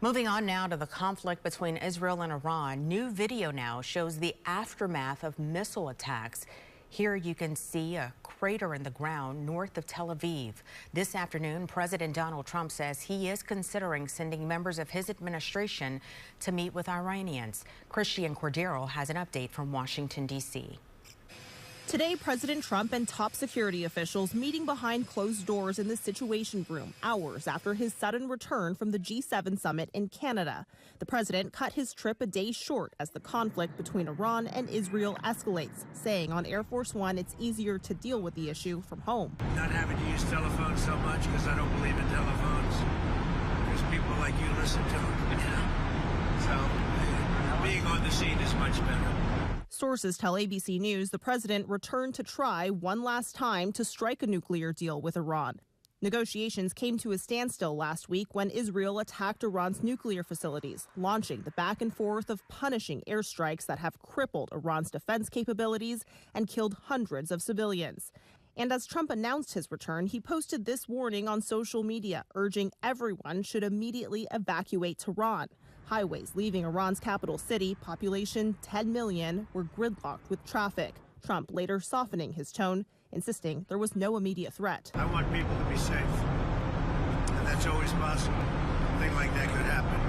Moving on now to the conflict between Israel and Iran. New video now shows the aftermath of missile attacks. Here you can see a crater in the ground north of Tel Aviv. This afternoon, President Donald Trump says he is considering sending members of his administration to meet with Iranians. Christian Cordero has an update from Washington, D.C. Today, President Trump and top security officials meeting behind closed doors in the Situation Room hours after his sudden return from the G7 summit in Canada. The president cut his trip a day short as the conflict between Iran and Israel escalates, saying on Air Force One it's easier to deal with the issue from home. Not having to use telephones so much because I don't believe in telephones. Because people like you listen to them. So being on the scene is much better. Sources tell ABC News the president returned to try one last time to strike a nuclear deal with Iran. Negotiations came to a standstill last week when Israel attacked Iran's nuclear facilities, launching the back and forth of punishing airstrikes that have crippled Iran's defense capabilities and killed hundreds of civilians. And as Trump announced his return, he posted this warning on social media, urging everyone should immediately evacuate Tehran. Highways leaving Iran's capital city, population 10 million, were gridlocked with traffic. Trump later softening his tone, insisting there was no immediate threat. I want people to be safe, and that's always possible. A thing like that could happen.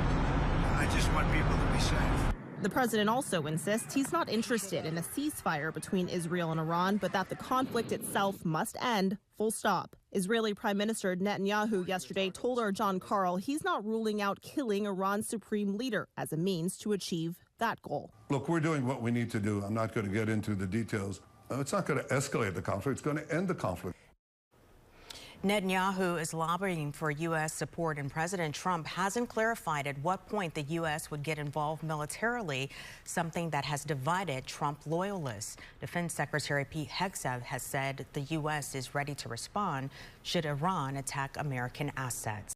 I just want people to be safe. The president also insists he's not interested in a ceasefire between Israel and Iran, but that the conflict itself must end, full stop. Israeli Prime Minister Netanyahu yesterday told our John Karl he's not ruling out killing Iran's supreme leader as a means to achieve that goal. Look, we're doing what we need to do. I'm not going to get into the details. It's not going to escalate the conflict. It's going to end the conflict. Netanyahu is lobbying for U.S. support, and President Trump hasn't clarified at what point the U.S. would get involved militarily, something that has divided Trump loyalists. Defense Secretary Pete Hegseth has said the U.S. is ready to respond should Iran attack American assets.